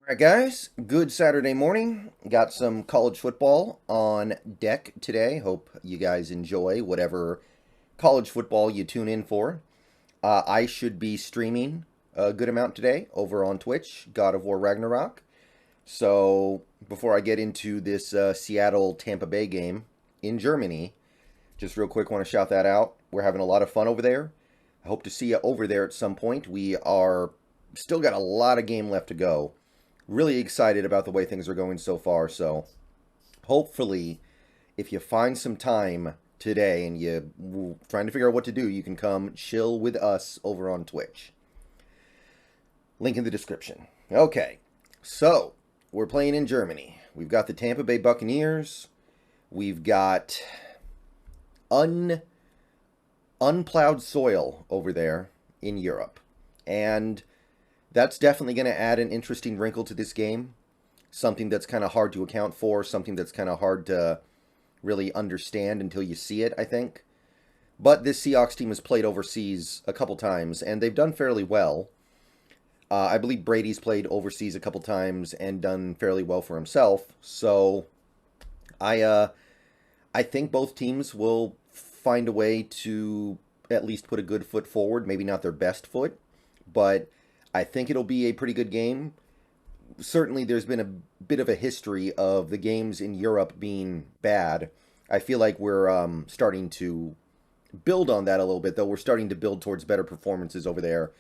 Alright guys, good Saturday morning. Got some college football on deck today. Hope you guys enjoy whatever college football you tune in for. I should be streaming a good amount today over on Twitch, God of War Ragnarok. So before I get into this Seattle Tampa Bay game in Germany, just real quick want to shout that out. We're having a lot of fun over there. I hope to see you over there at some point. We are still got a lot of game left to go. Really excited about the way things are going so far. So hopefully, if you find some time today and you're trying to figure out what to do, you can come chill with us over on Twitch. Link in the description. Okay, so we're playing in Germany. We've got the Tampa Bay Buccaneers. We've got unplowed soil over there in Europe. And that's definitely going to add an interesting wrinkle to this game. Something that's kind of hard to account for, something that's kind of hard to really understand until you see it, I think. But this Seahawks team has played overseas a couple times, and they've done fairly well. I believe Brady's played overseas a couple times and done fairly well for himself. So I think both teams will find a way to at least put a good foot forward. Maybe not their best foot, but I think it'll be a pretty good game. Certainly, there's been a bit of a history of the games in Europe being bad. I feel like we're starting to build on that a little bit, though. We're starting to build towards better performances over there.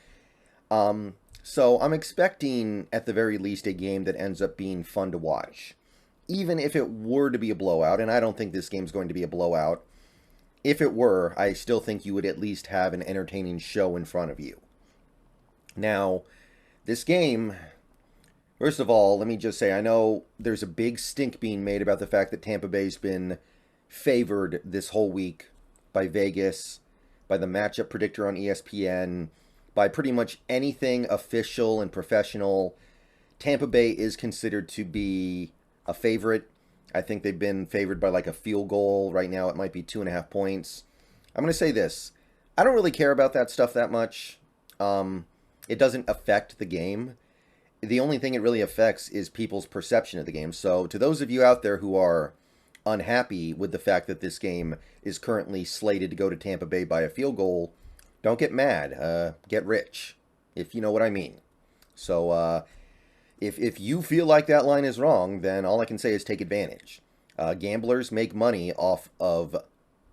So I'm expecting, at the very least, a game that ends up being fun to watch. Even if it were to be a blowout, and I don't think this game's going to be a blowout, if it were, I still think you would at least have an entertaining show in front of you. Now, this game, first of all, let me just say, I know there's a big stink being made about the fact that Tampa Bay's been favored this whole week by Vegas, by the matchup predictor on ESPN, by pretty much anything official and professional. Tampa Bay is considered to be a favorite. I think they've been favored by like a field goal. Right now it might be 2.5 points. I'm going to say this. I don't really care about that stuff that much. It doesn't affect the game. The only thing it really affects is people's perception of the game. So to those of you out there who are unhappy with the fact that this game is currently slated to go to Tampa Bay by a field goal, don't get mad. Get rich, if you know what I mean. So if you feel like that line is wrong, then all I can say is take advantage. Gamblers make money off of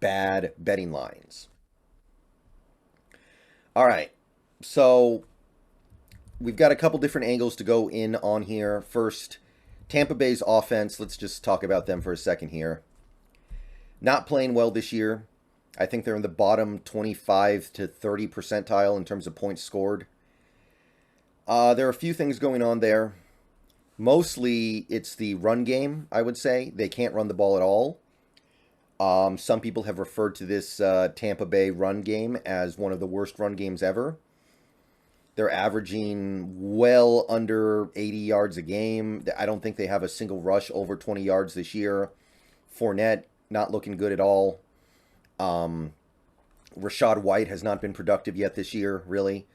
bad betting lines. All right, so we've got a couple different angles to go in on here. First, Tampa Bay's offense. Let's just talk about them for a second here. Not playing well this year. I think they're in the bottom 25 to 30 percentile in terms of points scored. There are a few things going on there. Mostly, it's the run game, I would say. They can't run the ball at all. Some people have referred to this Tampa Bay run game as one of the worst run games ever. They're averaging well under 80 yards a game. I don't think they have a single rush over 20 yards this year. Fournette, not looking good at all. Rachaad White has not been productive yet this year, really.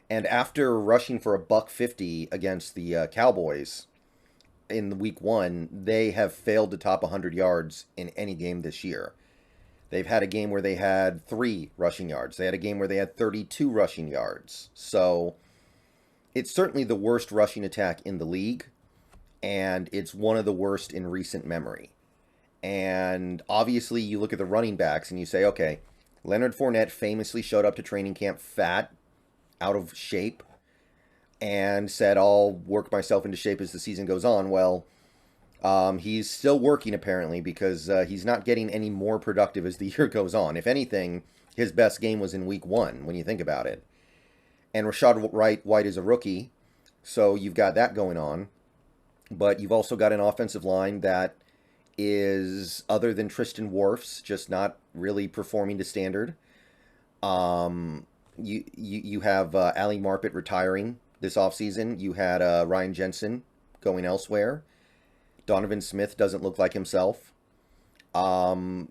And after rushing for $150 against the Cowboys in week 1, they have failed to top 100 yards in any game this year. They've had a game where they had 3 rushing yards. They had a game where they had 32 rushing yards. So it's certainly the worst rushing attack in the league, and it's one of the worst in recent memory. And obviously you look at the running backs and you say, okay, Leonard Fournette famously showed up to training camp fat, out of shape, and said, I'll work myself into shape as the season goes on. Well, he's still working apparently, because he's not getting any more productive as the year goes on. If anything, his best game was in week 1 when you think about it. And Rachaad White is a rookie, so you've got that going on. But you've also got an offensive line that is, other than Tristan Wirfs, just not really performing to standard. You have Ali Marpet retiring this offseason. You had Ryan Jensen going elsewhere. Donovan Smith doesn't look like himself. Like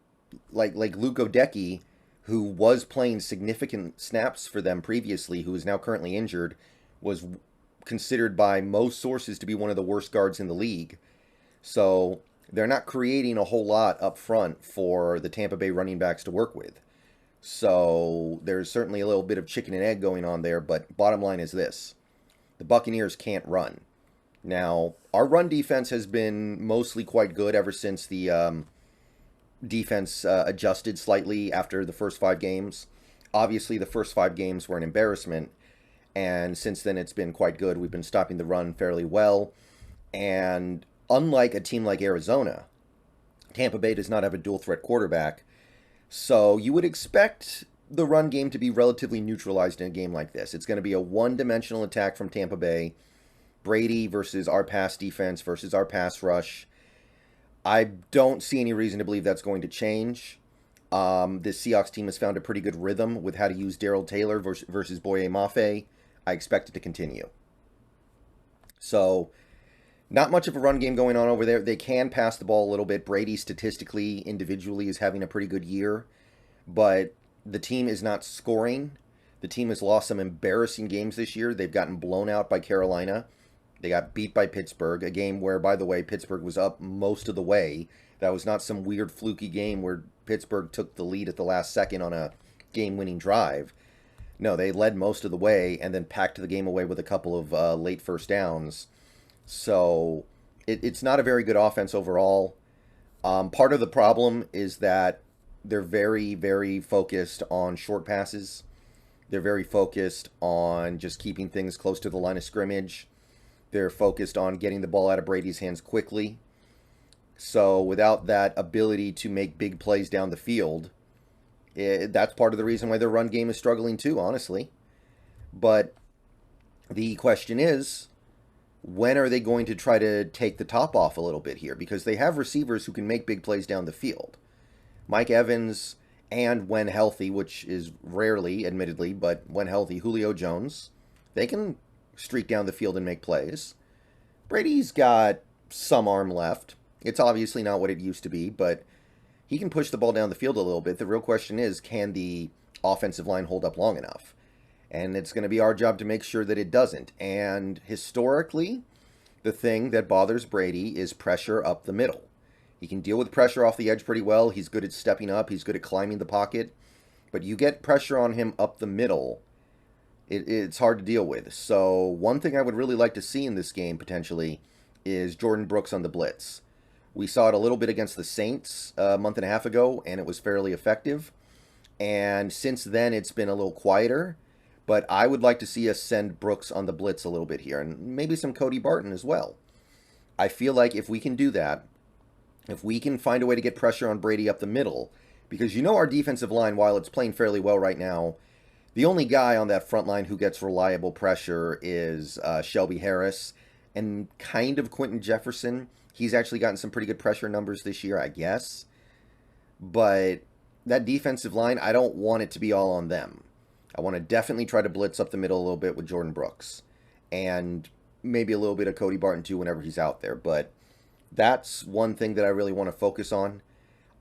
Luke Odecki, who was playing significant snaps for them previously, who is now currently injured, was considered by most sources to be one of the worst guards in the league. So they're not creating a whole lot up front for the Tampa Bay running backs to work with. So there's certainly a little bit of chicken and egg going on there, but bottom line is this. The Buccaneers can't run. Now, our run defense has been mostly quite good ever since the defense adjusted slightly after the first 5 games. Obviously, the first 5 games were an embarrassment, and since then it's been quite good. We've been stopping the run fairly well, and unlike a team like Arizona, Tampa Bay does not have a dual threat quarterback, so you would expect the run game to be relatively neutralized in a game like this. It's going to be a one-dimensional attack from Tampa Bay. Brady versus our pass defense versus our pass rush. I don't see any reason to believe that's going to change. This Seahawks team has found a pretty good rhythm with how to use Darrell Taylor versus Boye Mafe. I expect it to continue. So, not much of a run game going on over there. They can pass the ball a little bit. Brady statistically, individually, is having a pretty good year. But the team is not scoring. The team has lost some embarrassing games this year. They've gotten blown out by Carolina. They got beat by Pittsburgh, a game where, by the way, Pittsburgh was up most of the way. That was not some weird fluky game where Pittsburgh took the lead at the last second on a game-winning drive. No, they led most of the way and then packed the game away with a couple of late first downs. So it's not a very good offense overall. Part of the problem is that they're very, very focused on short passes. They're very focused on just keeping things close to the line of scrimmage. They're focused on getting the ball out of Brady's hands quickly. So without that ability to make big plays down the field, that's part of the reason why their run game is struggling too, honestly. But the question is, when are they going to try to take the top off a little bit here? Because they have receivers who can make big plays down the field. Mike Evans, and when healthy, which is rarely, admittedly, but when healthy, Julio Jones, they can streak down the field and make plays. Brady's got some arm left. It's obviously not what it used to be, but he can push the ball down the field a little bit. The real question is, can the offensive line hold up long enough? And it's going to be our job to make sure that it doesn't. And historically, the thing that bothers Brady is pressure up the middle. He can deal with pressure off the edge pretty well. He's good at stepping up. He's good at climbing the pocket. But you get pressure on him up the middle, it's hard to deal with. So one thing I would really like to see in this game, potentially, is Jordan Brooks on the blitz. We saw it a little bit against the Saints a month and a half ago, and it was fairly effective. And since then, it's been a little quieter. But I would like to see us send Brooks on the blitz a little bit here, and maybe some Cody Barton as well. I feel like if we can do that, if we can find a way to get pressure on Brady up the middle, because you know our defensive line, while it's playing fairly well right now, the only guy on that front line who gets reliable pressure is Shelby Harris and kind of Quentin Jefferson. He's actually gotten some pretty good pressure numbers this year, I guess. But that defensive line, I don't want it to be all on them. I want to definitely try to blitz up the middle a little bit with Jordan Brooks. And maybe a little bit of Cody Barton too whenever he's out there. But that's one thing that I really want to focus on.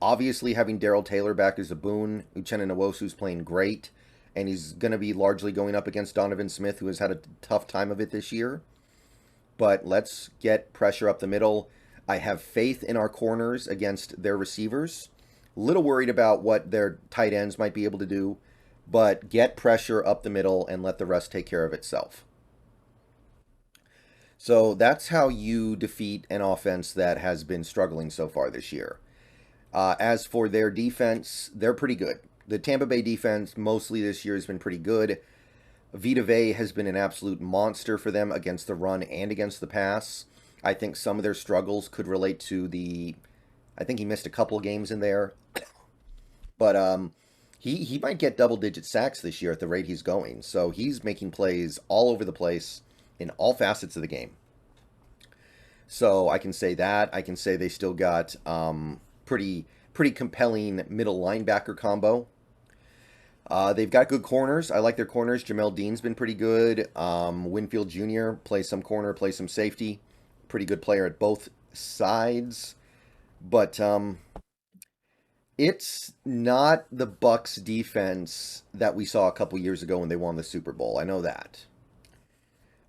Obviously, having Darrell Taylor back is a boon. Uchenna Nwosu's playing great. And he's going to be largely going up against Donovan Smith, who has had a tough time of it this year. But let's get pressure up the middle. I have faith in our corners against their receivers. A little worried about what their tight ends might be able to do. But get pressure up the middle and let the rest take care of itself. So that's how you defeat an offense that has been struggling so far this year. As for their defense, they're pretty good. The Tampa Bay defense mostly this year has been pretty good. Vita Vea has been an absolute monster for them against the run and against the pass. I think some of their struggles could relate to I think he missed a couple of games in there. But he might get double-digit sacks this year at the rate he's going. So he's making plays all over the place in all facets of the game. So I can say that. I can say they still got pretty compelling middle linebacker combo. They've got good corners. I like their corners. Jamel Dean's been pretty good. Winfield Jr. plays some corner, plays some safety. Pretty good player at both sides. But it's not the Bucs defense that we saw a couple years ago when they won the Super Bowl. I know that.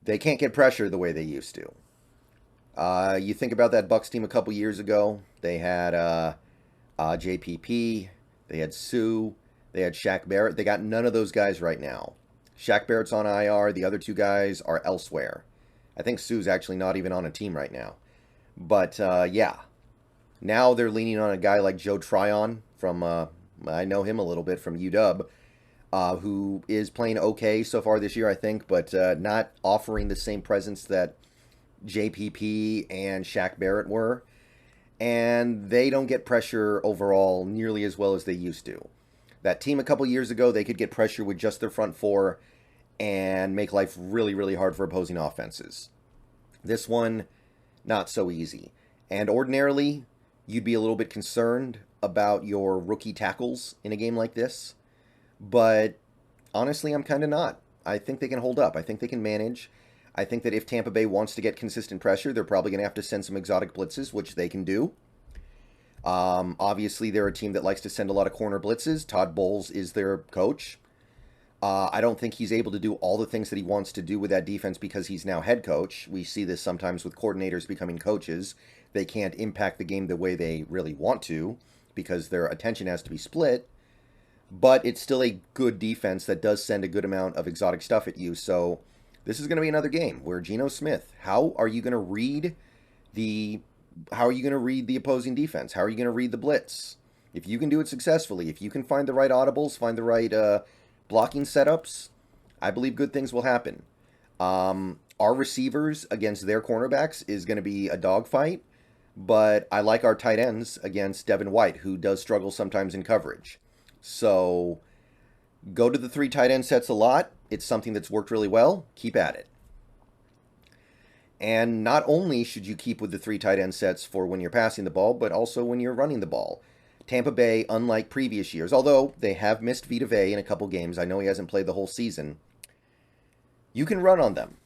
They can't get pressure the way they used to. You think about that Bucks team a couple years ago. They had JPP, they had Sue, they had Shaq Barrett. They got none of those guys right now. Shaq Barrett's on IR. The other two guys are elsewhere. I think Sue's actually not even on a team right now. But yeah, now they're leaning on a guy like Joe Tryon from, I know him a little bit from UW, who is playing okay so far this year, I think, but not offering the same presence that JPP and Shaq Barrett were. And they don't get pressure overall nearly as well as they used to. That team a couple years ago, they could get pressure with just their front four and make life really, really hard for opposing offenses. This one, not so easy. And ordinarily, you'd be a little bit concerned about your rookie tackles in a game like this. But honestly, I'm kind of not. I think they can hold up. I think they can manage. I think that if Tampa Bay wants to get consistent pressure, they're probably going to have to send some exotic blitzes, which they can do. Obviously, they're a team that likes to send a lot of corner blitzes. Todd Bowles is their coach. I don't think he's able to do all the things that he wants to do with that defense because he's now head coach. We see this sometimes with coordinators becoming coaches. They can't impact the game the way they really want to because their attention has to be split. But it's still a good defense that does send a good amount of exotic stuff at you. So this is going to be another game where Geno Smith, how are you going to read the opposing defense? How are you going to read the blitz? If you can do it successfully, if you can find the right audibles, find the right blocking setups, I believe good things will happen. Our receivers against their cornerbacks is going to be a dogfight, but I like our tight ends against Devin White, who does struggle sometimes in coverage. So go to the 3 tight end sets a lot. It's something that's worked really well. Keep at it. And not only should you keep with the 3 tight end sets for when you're passing the ball, but also when you're running the ball. Tampa Bay, unlike previous years, although they have missed Vita Vea in a couple games, I know he hasn't played the whole season, you can run on them.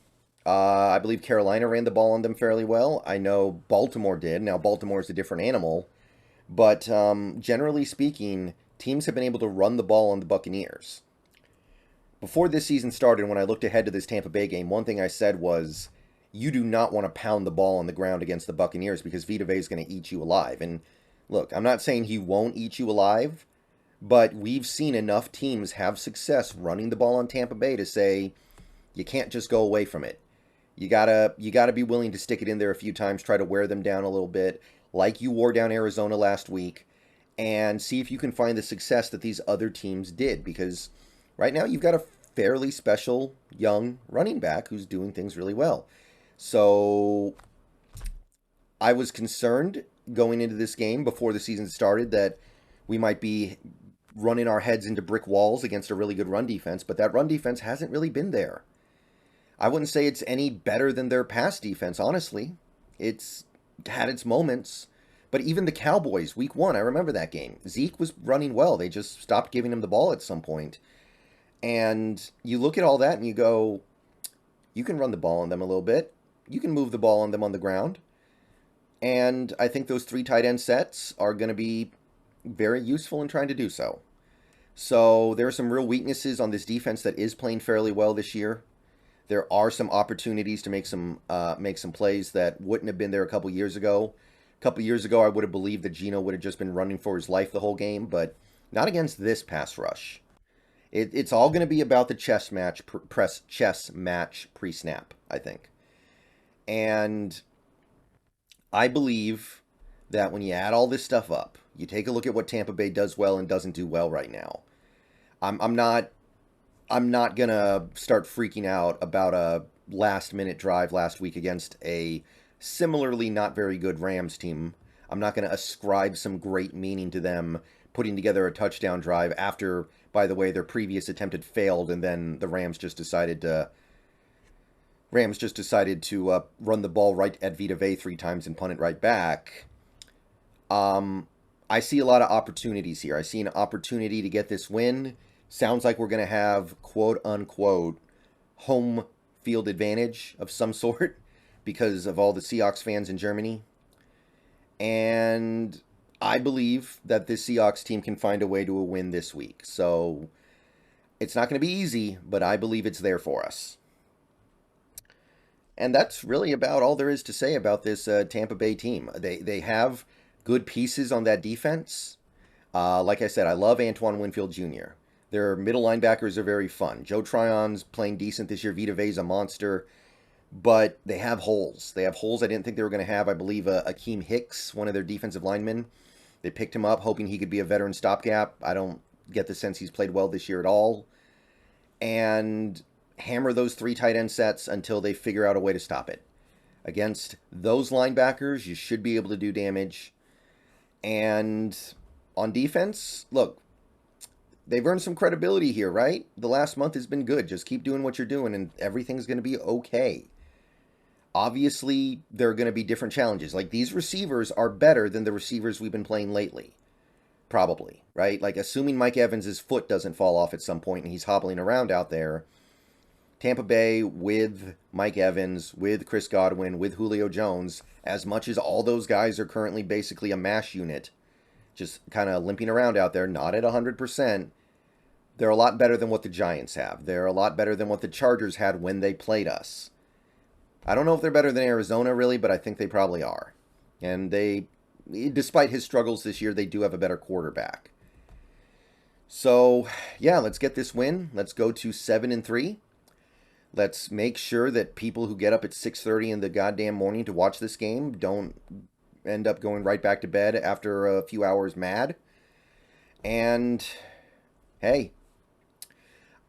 I believe Carolina ran the ball on them fairly well. I know Baltimore did. Now, Baltimore is a different animal. But generally speaking, teams have been able to run the ball on the Buccaneers. Before this season started, when I looked ahead to this Tampa Bay game, one thing I said was, you do not want to pound the ball on the ground against the Buccaneers because Vita Vea is going to eat you alive. And look, I'm not saying he won't eat you alive, but we've seen enough teams have success running the ball on Tampa Bay to say, you can't just go away from it. You gotta be willing to stick it in there a few times, try to wear them down a little bit, like you wore down Arizona last week, and see if you can find the success that these other teams did. Because right now you've got a fairly special young running back who's doing things really well. So I was concerned going into this game before the season started that we might be running our heads into brick walls against a really good run defense, but that run defense hasn't really been there. I wouldn't say it's any better than their pass defense, honestly. It's had its moments. But even the Cowboys, week 1, I remember that game. Zeke was running well. They just stopped giving him the ball at some point. And you look at all that and you go, you can run the ball on them a little bit. You can move the ball on them on the ground. And I think those 3 tight end sets are going to be very useful in trying to do so. So there are some real weaknesses on this defense that is playing fairly well this year. There are some opportunities to make some plays that wouldn't have been there a couple years ago. A couple years ago, I would have believed that Geno would have just been running for his life the whole game, but not against this pass rush. It's all going to be about the chess match pre-snap, I think. And I believe that when you add all this stuff up, you take a look at what Tampa Bay does well and doesn't do well right now. I'm not gonna start freaking out about a last-minute drive last week against a similarly not very good Rams team. I'm not gonna ascribe some great meaning to them putting together a touchdown drive after, by the way, their previous attempt had failed, and then the Rams just decided to run the ball right at Vita Vea 3 times and punt it right back. I see a lot of opportunities here. I see an opportunity to get this win. Sounds like we're going to have, quote-unquote, home field advantage of some sort because of all the Seahawks fans in Germany. And I believe that this Seahawks team can find a way to a win this week. So it's not going to be easy, but I believe it's there for us. And that's really about all there is to say about this Tampa Bay team. They have good pieces on that defense. Like I said, I love Antoine Winfield Jr. Their middle linebackers are very fun. Joe Tryon's playing decent this year. Vita Vea's a monster. But they have holes. They have holes I didn't think they were going to have. I believe Akeem Hicks, one of their defensive linemen, they picked him up hoping he could be a veteran stopgap. I don't get the sense he's played well this year at all. And hammer those 3 tight end sets until they figure out a way to stop it. Against those linebackers, you should be able to do damage. And on defense, look, they've earned some credibility here, right? The last month has been good. Just keep doing what you're doing and everything's going to be okay. Obviously, there are going to be different challenges. Like, these receivers are better than the receivers we've been playing lately. Probably, right? Like, assuming Mike Evans' foot doesn't fall off at some point and he's hobbling around out there, Tampa Bay with Mike Evans, with Chris Godwin, with Julio Jones, as much as all those guys are currently basically a mash unit, just kind of limping around out there, not at 100%, they're a lot better than what the Giants have. They're a lot better than what the Chargers had when they played us. I don't know if they're better than Arizona, really, but I think they probably are. And they, despite his struggles this year, they do have a better quarterback. So, yeah, let's get this win. Let's go to 7-3. Let's make sure that people who get up at 6:30 in the goddamn morning to watch this game don't end up going right back to bed after a few hours mad. And, hey,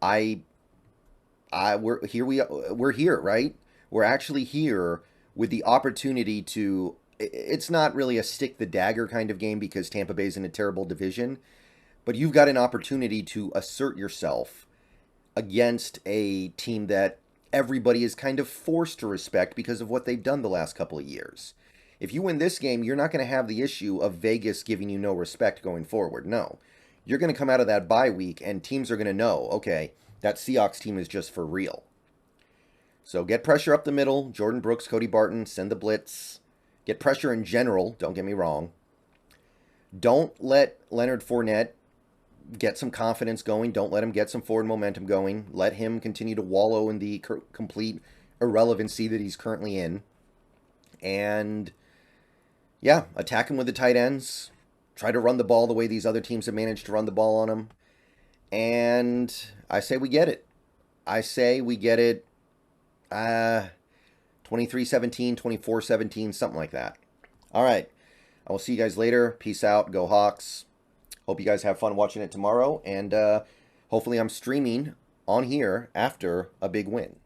we're here, right? We're actually here with the opportunity to, it's not really a stick the dagger kind of game because Tampa Bay's in a terrible division, but you've got an opportunity to assert yourself against a team that everybody is kind of forced to respect because of what they've done the last couple of years. If you win this game, you're not going to have the issue of Vegas giving you no respect going forward. No. You're going to come out of that bye week and teams are going to know, okay, that Seahawks team is just for real. So get pressure up the middle. Jordan Brooks, Cody Barton, send the blitz. Get pressure in general, don't get me wrong. Don't let Leonard Fournette get some confidence going. Don't let him get some forward momentum going. Let him continue to wallow in the complete irrelevancy that he's currently in. And, yeah, attack him with the tight ends. Try to run the ball the way these other teams have managed to run the ball on him. And I say we get it. I say we get it 23-17, 24-17, something like that. All right. I will see you guys later. Peace out. Go Hawks. Hope you guys have fun watching it tomorrow. And hopefully I'm streaming on here after a big win.